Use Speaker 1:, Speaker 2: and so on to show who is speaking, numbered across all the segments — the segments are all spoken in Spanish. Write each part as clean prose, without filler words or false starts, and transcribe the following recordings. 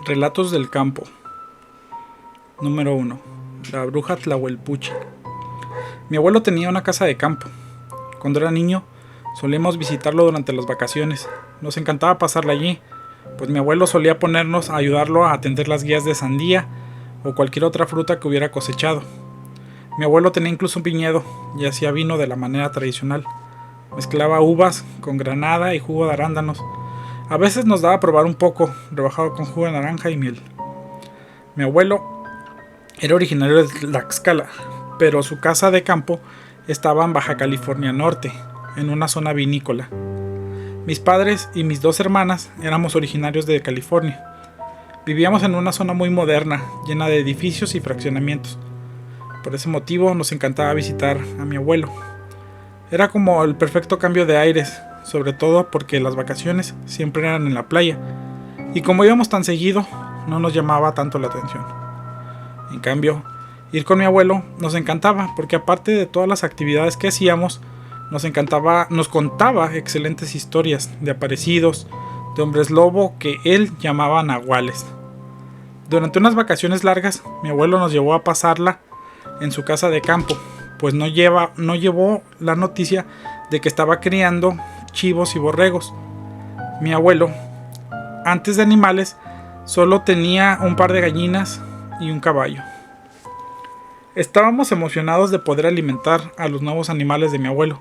Speaker 1: Relatos del campo. Número 1. La bruja Tlahuelpuchi. Mi abuelo tenía una casa de campo. Cuando era niño, solíamos visitarlo durante las vacaciones. Nos encantaba pasarla allí, pues mi abuelo solía ponernos a ayudarlo a atender las guías de sandía o cualquier otra fruta que hubiera cosechado. Mi abuelo tenía incluso un viñedo y hacía vino de la manera tradicional. Mezclaba uvas con granada y jugo de arándanos. A veces nos daba a probar un poco, rebajado con jugo de naranja y miel. Mi abuelo era originario de Tlaxcala, pero su casa de campo estaba en Baja California Norte, en una zona vinícola. Mis padres y mis dos hermanas éramos originarios de California. Vivíamos en una zona muy moderna, llena de edificios y fraccionamientos. Por ese motivo nos encantaba visitar a mi abuelo. Era como el perfecto cambio de aires, sobre todo porque las vacaciones siempre eran en la playa, y como íbamos tan seguido, no nos llamaba tanto la atención. En cambio, ir con mi abuelo nos encantaba, porque aparte de todas las actividades que hacíamos, nos contaba excelentes historias de aparecidos, de hombres lobo que él llamaba nahuales. Durante unas vacaciones largas, mi abuelo nos llevó a pasarla en su casa de campo, pues no llevó la noticia de que estaba criando chivos y borregos. Mi abuelo, antes de animales, solo tenía un par de gallinas y un caballo. Estábamos emocionados de poder alimentar a los nuevos animales de mi abuelo.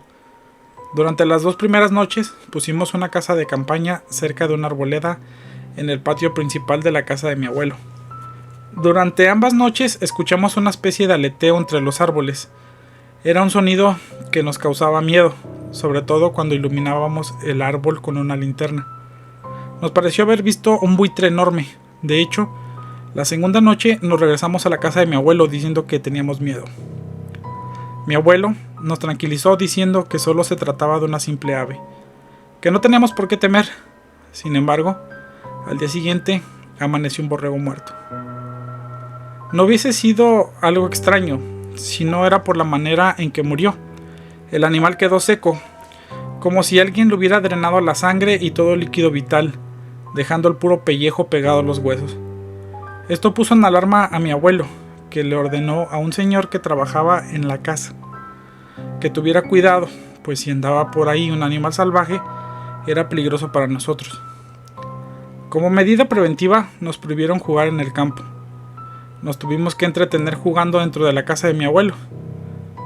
Speaker 1: Durante las 2 primeras noches pusimos una casa de campaña cerca de una arboleda en el patio principal de la casa de mi abuelo. Durante ambas noches escuchamos una especie de aleteo entre los árboles. Era un sonido que nos causaba miedo, sobre todo cuando iluminábamos el árbol con una linterna. Nos pareció haber visto un buitre enorme. De hecho, la segunda noche nos regresamos a la casa de mi abuelo diciendo que teníamos miedo. Mi abuelo nos tranquilizó diciendo que solo se trataba de una simple ave, que no teníamos por qué temer. Sin embargo, al día siguiente amaneció un borrego muerto. No hubiese sido algo extraño si no era por la manera en que murió. El animal quedó seco, como si alguien le hubiera drenado la sangre y todo el líquido vital, dejando el puro pellejo pegado a los huesos. Esto puso en alarma a mi abuelo, que le ordenó a un señor que trabajaba en la casa que tuviera cuidado, pues si andaba por ahí un animal salvaje, era peligroso para nosotros. Como medida preventiva, nos prohibieron jugar en el campo. Nos tuvimos que entretener jugando dentro de la casa de mi abuelo.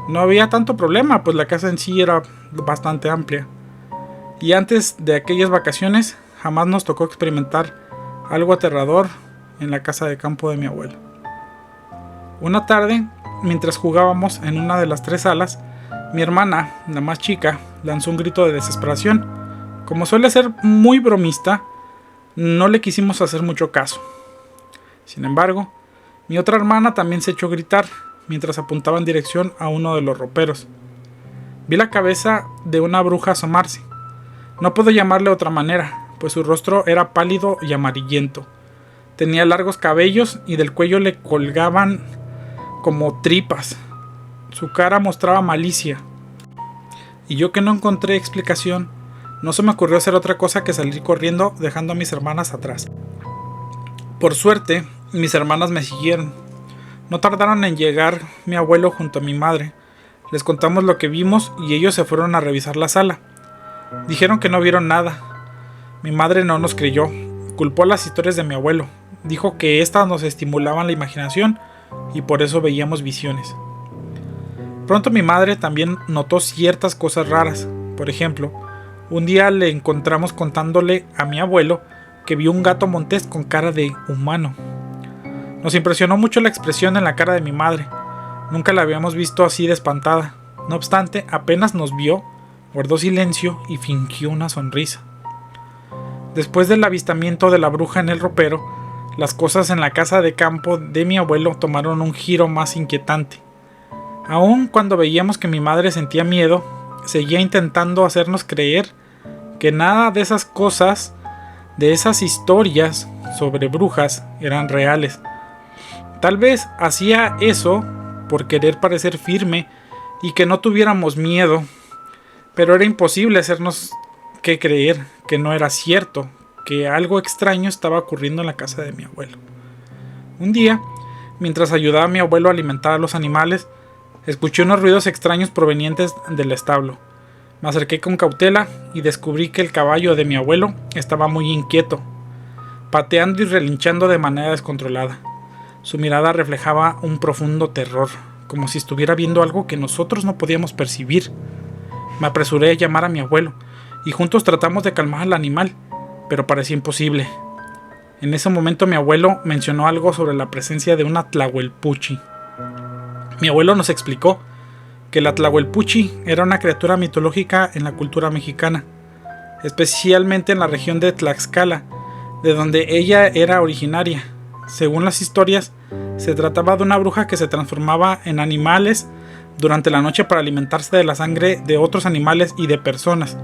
Speaker 1: No había tanto problema, pues la casa en sí era bastante amplia. Y antes de aquellas vacaciones, jamás nos tocó experimentar algo aterrador en la casa de campo de mi abuelo. Una tarde, mientras jugábamos en una de las 3 salas, mi hermana, la más chica, lanzó un grito de desesperación. Como suele ser muy bromista, no le quisimos hacer mucho caso. Sin embargo, mi otra hermana también se echó a gritar, mientras apuntaba en dirección a uno de los roperos. Vi la cabeza de una bruja asomarse. No puedo llamarle de otra manera, pues su rostro era pálido y amarillento. Tenía largos cabellos y del cuello le colgaban como tripas. Su cara mostraba malicia. Y yo, que no encontré explicación, no se me ocurrió hacer otra cosa que salir corriendo, dejando a mis hermanas atrás. Por suerte, mis hermanas me siguieron. No tardaron en llegar mi abuelo junto a mi madre. Les contamos lo que vimos y ellos se fueron a revisar la sala. Dijeron que no vieron nada. Mi madre no nos creyó. Culpó las historias de mi abuelo. Dijo que éstas nos estimulaban la imaginación y por eso veíamos visiones. Pronto mi madre también notó ciertas cosas raras. Por ejemplo, un día le encontramos contándole a mi abuelo que vio un gato montés con cara de humano. Nos impresionó mucho la expresión en la cara de mi madre. Nunca la habíamos visto así de espantada. No obstante, apenas nos vio, guardó silencio y fingió una sonrisa. Después del avistamiento de la bruja en el ropero, las cosas en la casa de campo de mi abuelo tomaron un giro más inquietante. Aun cuando veíamos que mi madre sentía miedo, seguía intentando hacernos creer que nada de esas cosas, de esas historias sobre brujas, eran reales. Tal vez hacía eso por querer parecer firme y que no tuviéramos miedo, pero era imposible hacernos que creer que no era cierto, que algo extraño estaba ocurriendo en la casa de mi abuelo. Un día, mientras ayudaba a mi abuelo a alimentar a los animales, escuché unos ruidos extraños provenientes del establo. Me acerqué con cautela y descubrí que el caballo de mi abuelo estaba muy inquieto, pateando y relinchando de manera descontrolada. Su mirada reflejaba un profundo terror, como si estuviera viendo algo que nosotros no podíamos percibir. Me apresuré a llamar a mi abuelo, y juntos tratamos de calmar al animal, pero parecía imposible. En ese momento mi abuelo mencionó algo sobre la presencia de una tlahuelpuchi. Mi abuelo nos explicó que la tlahuelpuchi era una criatura mitológica en la cultura mexicana, especialmente en la región de Tlaxcala, de donde ella era originaria. Según las historias, se trataba de una bruja que se transformaba en animales durante la noche para alimentarse de la sangre de otros animales y de personas.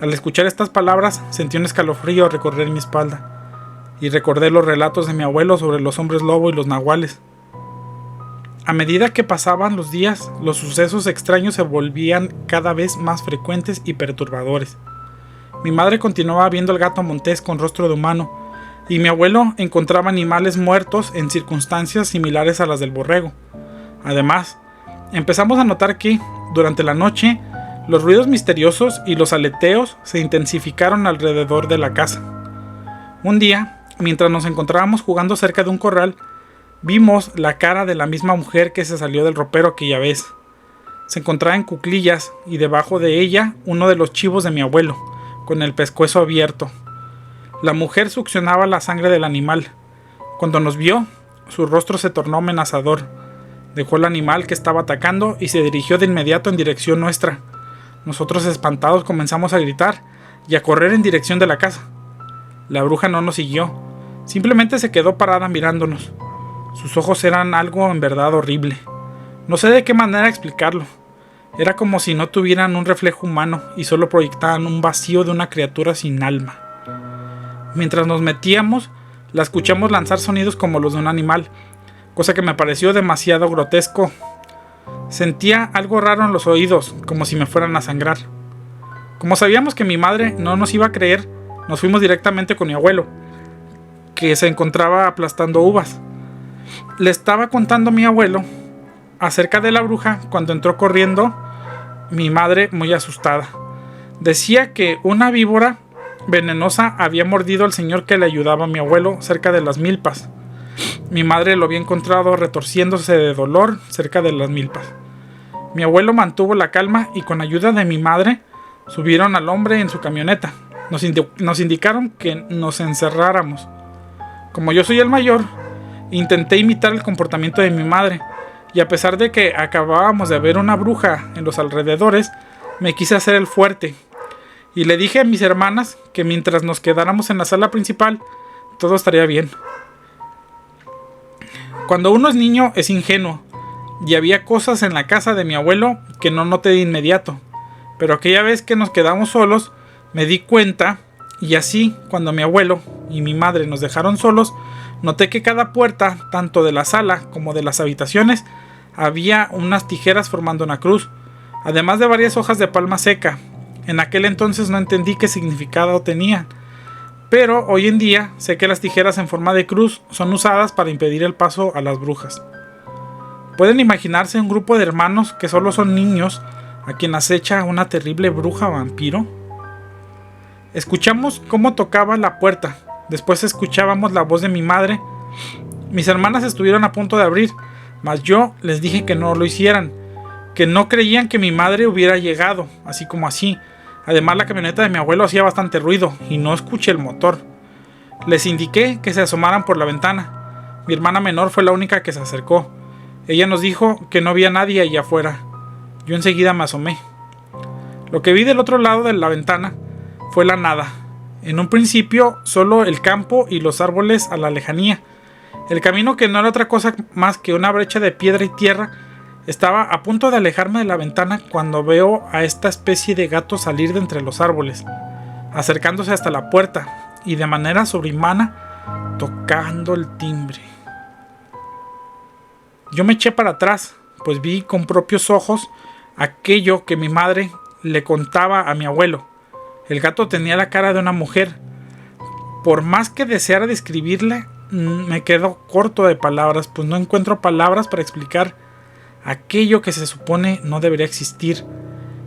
Speaker 1: Al escuchar estas palabras, sentí un escalofrío recorrer mi espalda, y recordé los relatos de mi abuelo sobre los hombres lobo y los nahuales. A medida que pasaban los días, los sucesos extraños se volvían cada vez más frecuentes y perturbadores. Mi madre continuaba viendo el gato montés con rostro de humano, y mi abuelo encontraba animales muertos en circunstancias similares a las del borrego. Además, empezamos a notar que, durante la noche, los ruidos misteriosos y los aleteos se intensificaron alrededor de la casa. Un día, mientras nos encontrábamos jugando cerca de un corral, vimos la cara de la misma mujer que se salió del ropero aquella vez. Se encontraba en cuclillas y debajo de ella uno de los chivos de mi abuelo, con el pescuezo abierto. La mujer succionaba la sangre del animal. Cuando nos vio, su rostro se tornó amenazador. Dejó el animal que estaba atacando y se dirigió de inmediato en dirección nuestra. Nosotros, espantados, comenzamos a gritar y a correr en dirección de la casa. La bruja no nos siguió, simplemente se quedó parada mirándonos. Sus ojos eran algo en verdad horrible. No sé de qué manera explicarlo. Era como si no tuvieran un reflejo humano y solo proyectaban un vacío de una criatura sin alma. Mientras nos metíamos, la escuchamos lanzar sonidos como los de un animal, cosa que me pareció demasiado grotesco. Sentía algo raro en los oídos, como si me fueran a sangrar. Como sabíamos que mi madre no nos iba a creer, nos fuimos directamente con mi abuelo, que se encontraba aplastando uvas. Le estaba contando a mi abuelo acerca de la bruja cuando entró corriendo mi madre, muy asustada. Decía que una víbora venenosa había mordido al señor que le ayudaba a mi abuelo cerca de las milpas. Mi madre lo había encontrado retorciéndose de dolor cerca de las milpas. Mi abuelo mantuvo la calma y con ayuda de mi madre subieron al hombre en su camioneta. Nos indicaron que nos encerráramos. Como yo soy el mayor, intenté imitar el comportamiento de mi madre, y a pesar de que acabábamos de ver una bruja en los alrededores, me quise hacer el fuerte, y le dije a mis hermanas que mientras nos quedáramos en la sala principal, todo estaría bien. Cuando uno es niño es ingenuo, y había cosas en la casa de mi abuelo que no noté de inmediato, pero aquella vez que nos quedamos solos, me di cuenta, y así, cuando mi abuelo y mi madre nos dejaron solos, noté que cada puerta, tanto de la sala como de las habitaciones, había unas tijeras formando una cruz, además de varias hojas de palma seca. En aquel entonces no entendí qué significado tenían, pero hoy en día sé que las tijeras en forma de cruz son usadas para impedir el paso a las brujas. ¿Pueden imaginarse un grupo de hermanos que solo son niños a quien acecha una terrible bruja vampiro? Escuchamos cómo tocaba la puerta. Después escuchábamos la voz de mi madre. Mis hermanas estuvieron a punto de abrir, mas yo les dije que no lo hicieran, que no creían que mi madre hubiera llegado, así como así. Además, la camioneta de mi abuelo hacía bastante ruido y no escuché el motor. Les indiqué que se asomaran por la ventana. Mi hermana menor fue la única que se acercó. Ella nos dijo que no había nadie allá afuera. Yo enseguida me asomé. Lo que vi del otro lado de la ventana fue la nada. En un principio, solo el campo y los árboles a la lejanía. El camino, que no era otra cosa más que una brecha de piedra y tierra, estaba a punto de alejarme de la ventana cuando veo a esta especie de gato salir de entre los árboles, acercándose hasta la puerta y de manera sobrehumana tocando el timbre. Yo me eché para atrás, pues vi con propios ojos aquello que mi madre le contaba a mi abuelo. El gato tenía la cara de una mujer, por más que deseara describirla, me quedo corto de palabras, pues no encuentro palabras para explicar aquello que se supone no debería existir.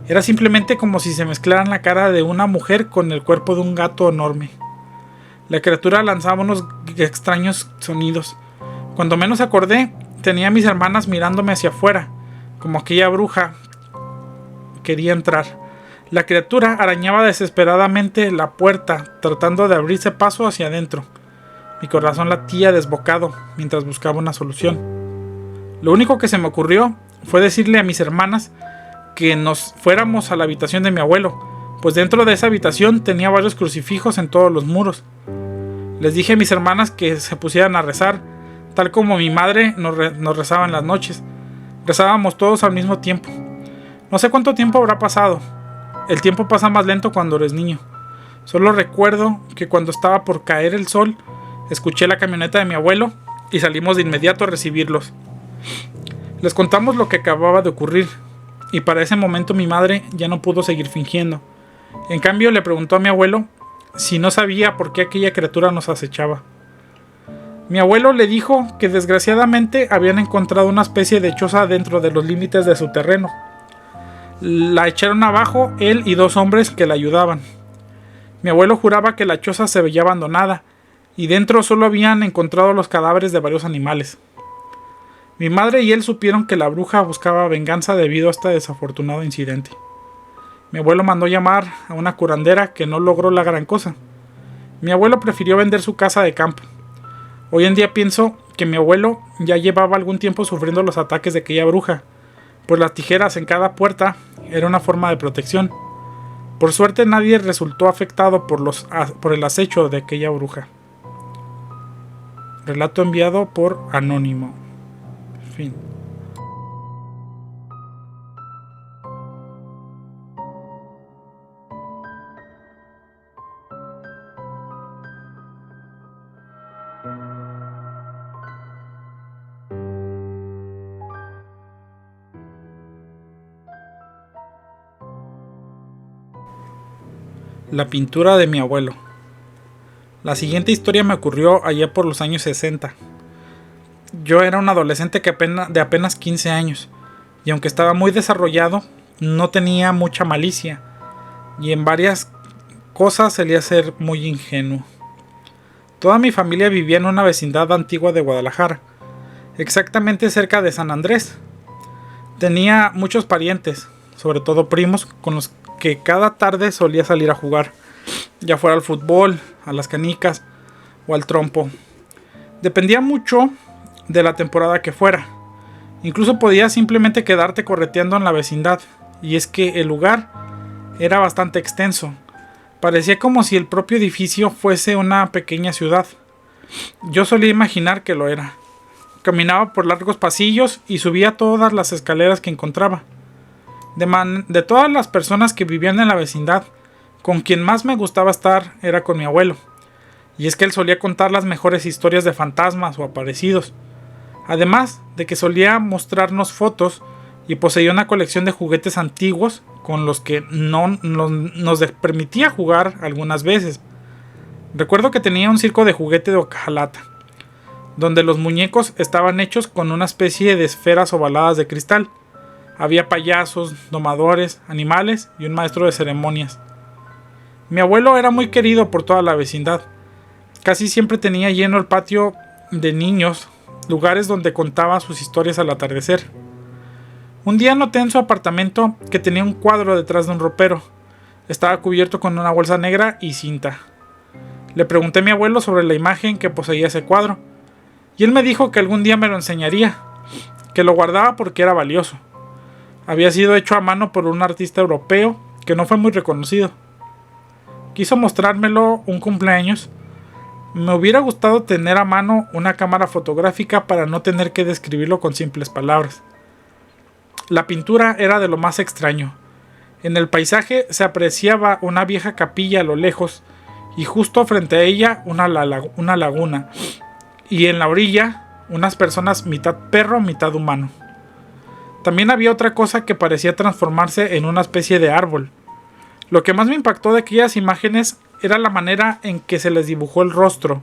Speaker 1: Era simplemente como si se mezclaran la cara de una mujer con el cuerpo de un gato enorme. La criatura lanzaba unos extraños sonidos. Cuando menos acordé, tenía a mis hermanas mirándome hacia afuera, como aquella bruja quería entrar. La criatura arañaba desesperadamente la puerta, tratando de abrirse paso hacia adentro. Mi corazón latía desbocado mientras buscaba una solución. Lo único que se me ocurrió fue decirle a mis hermanas que nos fuéramos a la habitación de mi abuelo, pues dentro de esa habitación tenía varios crucifijos en todos los muros. Les dije a mis hermanas que se pusieran a rezar, tal como mi madre nos rezaba en las noches. Rezábamos todos al mismo tiempo. No sé cuánto tiempo habrá pasado. El tiempo pasa más lento cuando eres niño. Solo recuerdo que cuando estaba por caer el sol, escuché la camioneta de mi abuelo y salimos de inmediato a recibirlos. Les contamos lo que acababa de ocurrir, y para ese momento mi madre ya no pudo seguir fingiendo. En cambio, le preguntó a mi abuelo si no sabía por qué aquella criatura nos acechaba. Mi abuelo le dijo que desgraciadamente habían encontrado una especie de choza dentro de los límites de su terreno. La echaron abajo él y 2 hombres que la ayudaban. Mi abuelo juraba que la choza se veía abandonada y dentro solo habían encontrado los cadáveres de varios animales. Mi madre y él supieron que la bruja buscaba venganza debido a este desafortunado incidente. Mi abuelo mandó llamar a una curandera que no logró la gran cosa. Mi abuelo prefirió vender su casa de campo. Hoy en día pienso que mi abuelo ya llevaba algún tiempo sufriendo los ataques de aquella bruja, pues las tijeras en cada puerta era una forma de protección. Por suerte nadie resultó afectado por el acecho de aquella bruja. Relato enviado por Anónimo. Fin. La pintura de mi abuelo. La siguiente historia me ocurrió allá por los años 60. Yo era un adolescente de apenas 15 años, y aunque estaba muy desarrollado, no tenía mucha malicia, y en varias cosas solía ser muy ingenuo. Toda mi familia vivía en una vecindad antigua de Guadalajara, exactamente cerca de San Andrés. Tenía muchos parientes, sobre todo primos, con los que cada tarde solía salir a jugar, ya fuera al fútbol, a las canicas o al trompo. Dependía mucho de la temporada que fuera. Incluso podías simplemente quedarte correteando en la vecindad, y es que el lugar era bastante extenso. Parecía como si el propio edificio fuese una pequeña ciudad. Yo solía imaginar que lo era. Caminaba por largos pasillos y subía todas las escaleras que encontraba. De todas las personas que vivían en la vecindad, con quien más me gustaba estar era con mi abuelo. Y es que él solía contar las mejores historias de fantasmas o aparecidos. Además de que solía mostrarnos fotos y poseía una colección de juguetes antiguos con los que nos permitía jugar algunas veces. Recuerdo que tenía un circo de juguete de hojalata, donde los muñecos estaban hechos con una especie de esferas ovaladas de cristal. Había payasos, domadores, animales y un maestro de ceremonias. Mi abuelo era muy querido por toda la vecindad. Casi siempre tenía lleno el patio de niños, lugares donde contaba sus historias al atardecer. Un día noté en su apartamento que tenía un cuadro detrás de un ropero. Estaba cubierto con una bolsa negra y cinta. Le pregunté a mi abuelo sobre la imagen que poseía ese cuadro, y él me dijo que algún día me lo enseñaría, que lo guardaba porque era valioso. Había sido hecho a mano por un artista europeo que no fue muy reconocido. Quiso mostrármelo un cumpleaños. Me hubiera gustado tener a mano una cámara fotográfica para no tener que describirlo con simples palabras. La pintura era de lo más extraño. En el paisaje se apreciaba una vieja capilla a lo lejos y justo frente a ella una laguna, y en la orilla unas personas mitad perro, mitad humano. También había otra cosa que parecía transformarse en una especie de árbol. Lo que más me impactó de aquellas imágenes era la manera en que se les dibujó el rostro,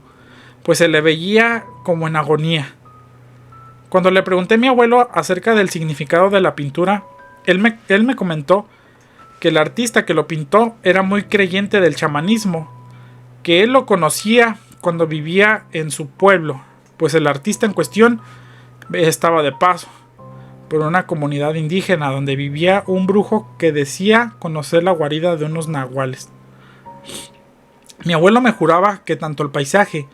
Speaker 1: pues se le veía como en agonía. Cuando le pregunté a mi abuelo acerca del significado de la pintura, él me comentó que el artista que lo pintó era muy creyente del chamanismo, que él lo conocía cuando vivía en su pueblo, pues el artista en cuestión estaba de paso por una comunidad indígena donde vivía un brujo que decía conocer la guarida de unos nahuales. Mi abuelo me juraba que tanto el paisaje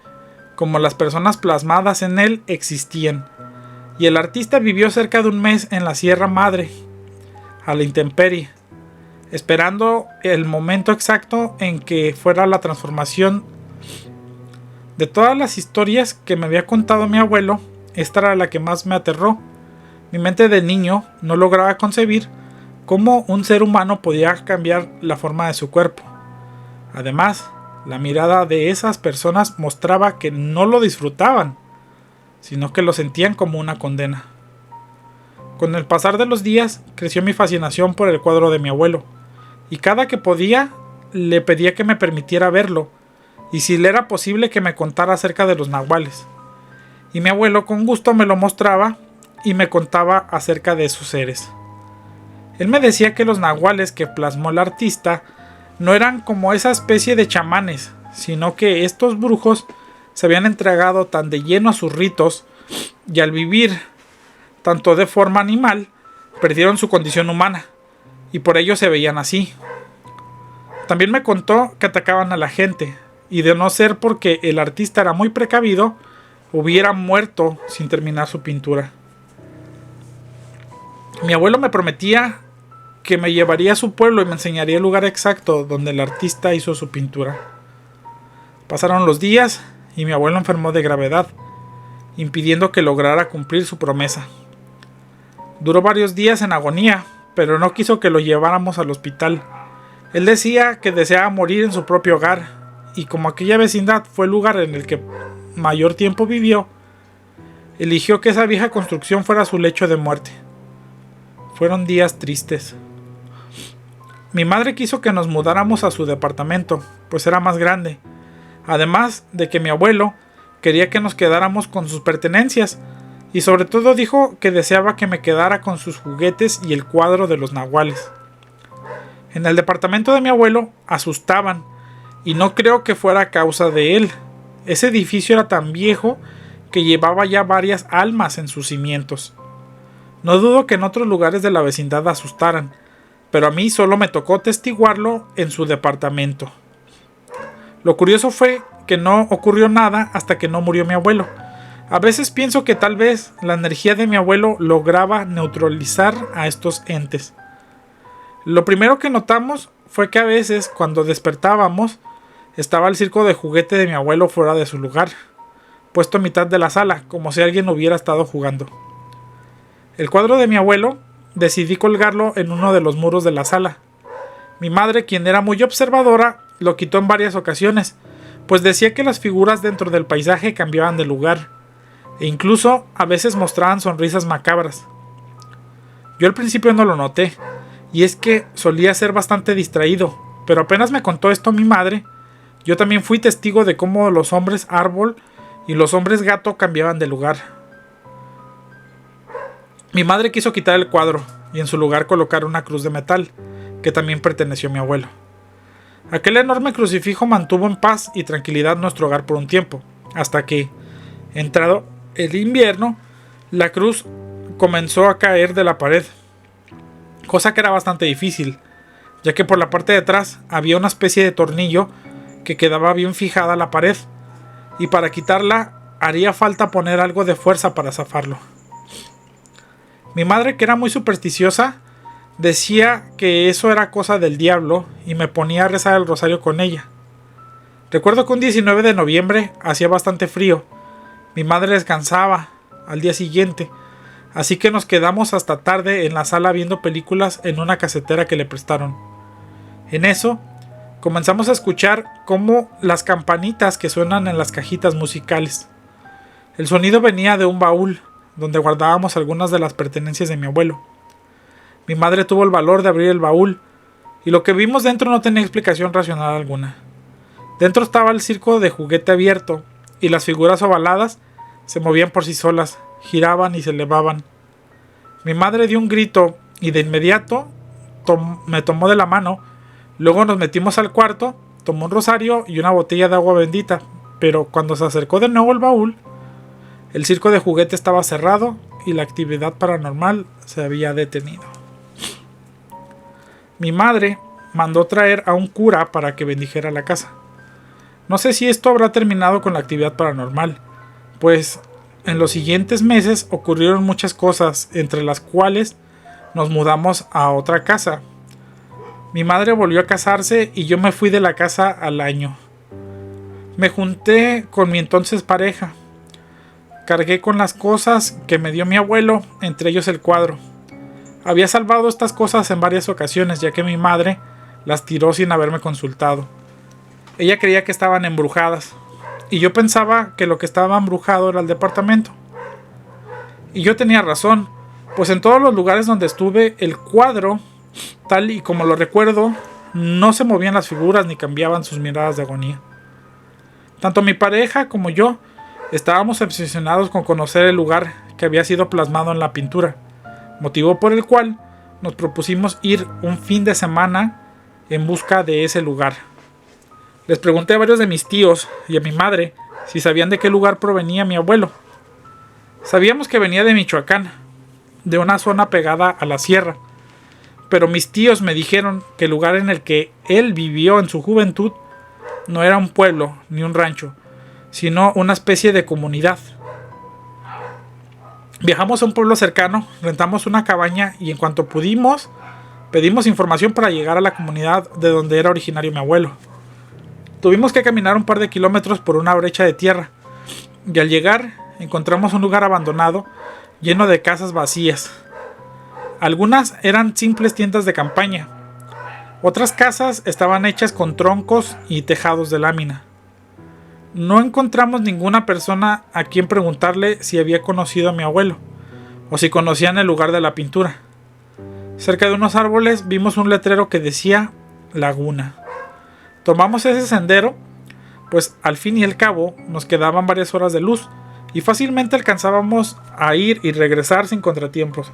Speaker 1: como las personas plasmadas en él existían, y el artista vivió cerca de un mes en la Sierra Madre, a la intemperie, esperando el momento exacto en que fuera la transformación. De todas las historias que me había contado mi abuelo, esta era la que más me aterró. Mi mente de niño no lograba concebir cómo un ser humano podía cambiar la forma de su cuerpo. Además, la mirada de esas personas mostraba que no lo disfrutaban, sino que lo sentían como una condena. Con el pasar de los días, creció mi fascinación por el cuadro de mi abuelo, y cada que podía, le pedía que me permitiera verlo, y si le era posible que me contara acerca de los nahuales. Y mi abuelo con gusto me lo mostraba y me contaba acerca de sus seres. Él me decía que los nahuales que plasmó el artista no eran como esa especie de chamanes, sino que estos brujos se habían entregado tan de lleno a sus ritos, y al vivir tanto de forma animal, perdieron su condición humana, y por ello se veían así. También me contó que atacaban a la gente, y de no ser porque el artista era muy precavido, hubiera muerto sin terminar su pintura. Mi abuelo me prometía que me llevaría a su pueblo y me enseñaría el lugar exacto donde el artista hizo su pintura. Pasaron los días y mi abuelo enfermó de gravedad, impidiendo que lograra cumplir su promesa. Duró varios días en agonía, pero no quiso que lo lleváramos al hospital. Él decía que deseaba morir en su propio hogar, y como aquella vecindad fue el lugar en el que mayor tiempo vivió, eligió que esa vieja construcción fuera su lecho de muerte. Fueron días tristes. Mi madre quiso que nos mudáramos a su departamento, pues era más grande, además de que mi abuelo quería que nos quedáramos con sus pertenencias, y sobre todo dijo que deseaba que me quedara con sus juguetes y el cuadro de los nahuales. En el departamento de mi abuelo asustaban, y no creo que fuera a causa de él. Ese edificio era tan viejo que llevaba ya varias almas en sus cimientos. No dudo que en otros lugares de la vecindad asustaran, pero a mí solo me tocó testiguarlo en su departamento. Lo curioso fue que no ocurrió nada hasta que no murió mi abuelo. A veces pienso que tal vez la energía de mi abuelo lograba neutralizar a estos entes. Lo primero que notamos fue que a veces, cuando despertábamos, estaba el circo de juguete de mi abuelo fuera de su lugar, puesto a mitad de la sala, como si alguien hubiera estado jugando. El cuadro de mi abuelo decidí colgarlo en uno de los muros de la sala. Mi madre, quien era muy observadora, lo quitó en varias ocasiones, pues decía que las figuras dentro del paisaje cambiaban de lugar, e incluso a veces mostraban sonrisas macabras. Yo al principio no lo noté, y es que solía ser bastante distraído, pero apenas me contó esto mi madre, yo también fui testigo de cómo los hombres árbol y los hombres gato cambiaban de lugar. Mi madre quiso quitar el cuadro y en su lugar colocar una cruz de metal, que también perteneció a mi abuelo. Aquel enorme crucifijo mantuvo en paz y tranquilidad nuestro hogar por un tiempo, hasta que, entrado el invierno, la cruz comenzó a caer de la pared, cosa que era bastante difícil, ya que por la parte de atrás había una especie de tornillo que quedaba bien fijada a la pared, y para quitarla haría falta poner algo de fuerza para zafarlo. Mi madre, que era muy supersticiosa, decía que eso era cosa del diablo y me ponía a rezar el rosario con ella. Recuerdo que un 19 de noviembre hacía bastante frío. Mi madre descansaba al día siguiente, así que nos quedamos hasta tarde en la sala viendo películas en una casetera que le prestaron. En eso, comenzamos a escuchar como las campanitas que suenan en las cajitas musicales. El sonido venía de un baúl, donde guardábamos algunas de las pertenencias de mi abuelo. Mi madre tuvo el valor de abrir el baúl, y lo que vimos dentro no tenía explicación racional alguna. Dentro estaba el circo de juguete abierto y las figuras ovaladas se movían por sí solas, giraban y se elevaban. Mi madre dio un grito y de inmediato me tomó de la mano. Luego nos metimos al cuarto, tomó un rosario y una botella de agua bendita, pero cuando se acercó de nuevo al baúl, el circo de juguete estaba cerrado y la actividad paranormal se había detenido. Mi madre mandó traer a un cura para que bendijera la casa. No sé si esto habrá terminado con la actividad paranormal, pues en los siguientes meses ocurrieron muchas cosas, entre las cuales nos mudamos a otra casa. Mi madre volvió a casarse y yo me fui de la casa al año. Me junté con mi entonces pareja. Cargué con las cosas que me dio mi abuelo, entre ellos el cuadro. Había salvado estas cosas en varias ocasiones, ya que mi madre las tiró sin haberme consultado. Ella creía que estaban embrujadas, y yo pensaba que lo que estaba embrujado era el departamento. Y yo tenía razón, pues en todos los lugares donde estuve, el cuadro, tal y como lo recuerdo, no se movían las figuras ni cambiaban sus miradas de agonía. Tanto mi pareja como yo estábamos obsesionados con conocer el lugar que había sido plasmado en la pintura, motivo por el cual nos propusimos ir un fin de semana en busca de ese lugar. Les pregunté a varios de mis tíos y a mi madre si sabían de qué lugar provenía mi abuelo. Sabíamos que venía de Michoacán, de una zona pegada a la sierra, pero mis tíos me dijeron que el lugar en el que él vivió en su juventud no era un pueblo ni un rancho, sino una especie de comunidad. Viajamos a un pueblo cercano, rentamos una cabaña y en cuanto pudimos, pedimos información para llegar a la comunidad de donde era originario mi abuelo. Tuvimos que caminar un par de kilómetros por una brecha de tierra y al llegar encontramos un lugar abandonado lleno de casas vacías. Algunas eran simples tiendas de campaña. Otras casas estaban hechas con troncos y tejados de lámina. No encontramos ninguna persona a quien preguntarle si había conocido a mi abuelo o si conocían el lugar de la pintura. Cerca de unos árboles vimos un letrero que decía Laguna. Tomamos ese sendero, pues al fin y al cabo nos quedaban varias horas de luz y fácilmente alcanzábamos a ir y regresar sin contratiempos.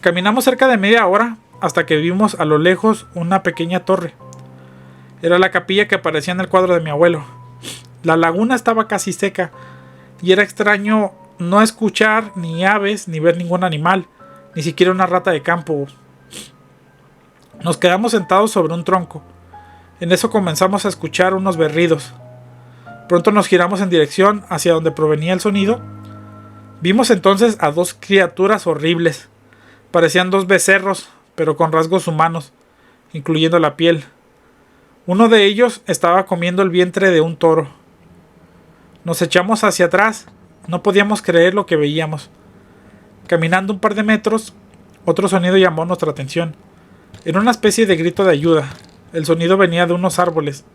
Speaker 1: Caminamos cerca de media hora hasta que vimos a lo lejos una pequeña torre. Era la capilla que aparecía en el cuadro de mi abuelo. La laguna estaba casi seca y era extraño no escuchar ni aves ni ver ningún animal, ni siquiera una rata de campo. Nos quedamos sentados sobre un tronco. En eso comenzamos a escuchar unos berridos. Pronto nos giramos en dirección hacia donde provenía el sonido. Vimos entonces a dos criaturas horribles. Parecían dos becerros, pero con rasgos humanos, incluyendo la piel. Uno de ellos estaba comiendo el vientre de un toro. Nos echamos hacia atrás. No podíamos creer lo que veíamos. Caminando un par de metros, otro sonido llamó nuestra atención. Era una especie de grito de ayuda. El sonido venía de unos árboles.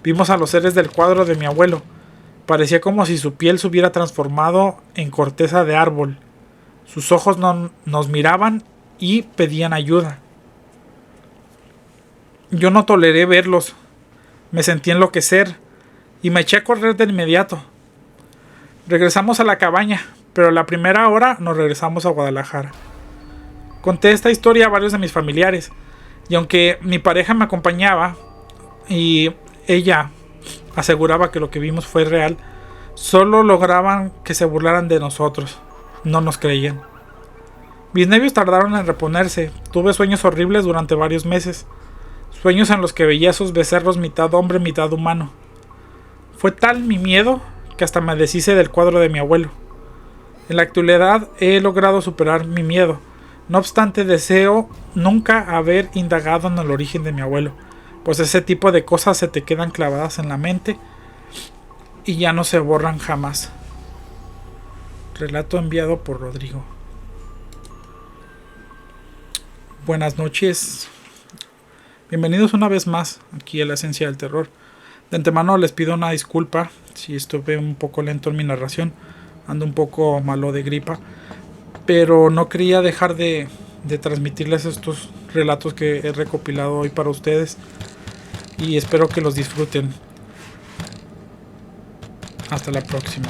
Speaker 1: Vimos a los seres del cuadro de mi abuelo. Parecía como si su piel se hubiera transformado en corteza de árbol. Sus ojos nos miraban y pedían ayuda. Yo no toleré verlos. Me sentí enloquecer y me eché a correr de inmediato. Regresamos a la cabaña, pero a la primera hora nos regresamos a Guadalajara. Conté esta historia a varios de mis familiares. Y aunque mi pareja me acompañaba y ella aseguraba que lo que vimos fue real, solo lograban que se burlaran de nosotros. No nos creían. Mis nervios tardaron en reponerse. Tuve sueños horribles durante varios meses. Sueños en los que veía a esos becerros mitad hombre, mitad humano. Fue tal mi miedo que hasta me deshice del cuadro de mi abuelo. En la actualidad he logrado superar mi miedo. No obstante, deseo nunca haber indagado en el origen de mi abuelo, pues ese tipo de cosas se te quedan clavadas en la mente y ya no se borran jamás. Relato enviado por Rodrigo. Buenas noches. Bienvenidos una vez más aquí a la esencia del terror. De antemano les pido una disculpa si estuve un poco lento en mi narración. Ando un poco malo de gripa. Pero no quería dejar de transmitirles estos relatos que he recopilado hoy para ustedes. Y espero que los disfruten. Hasta la próxima.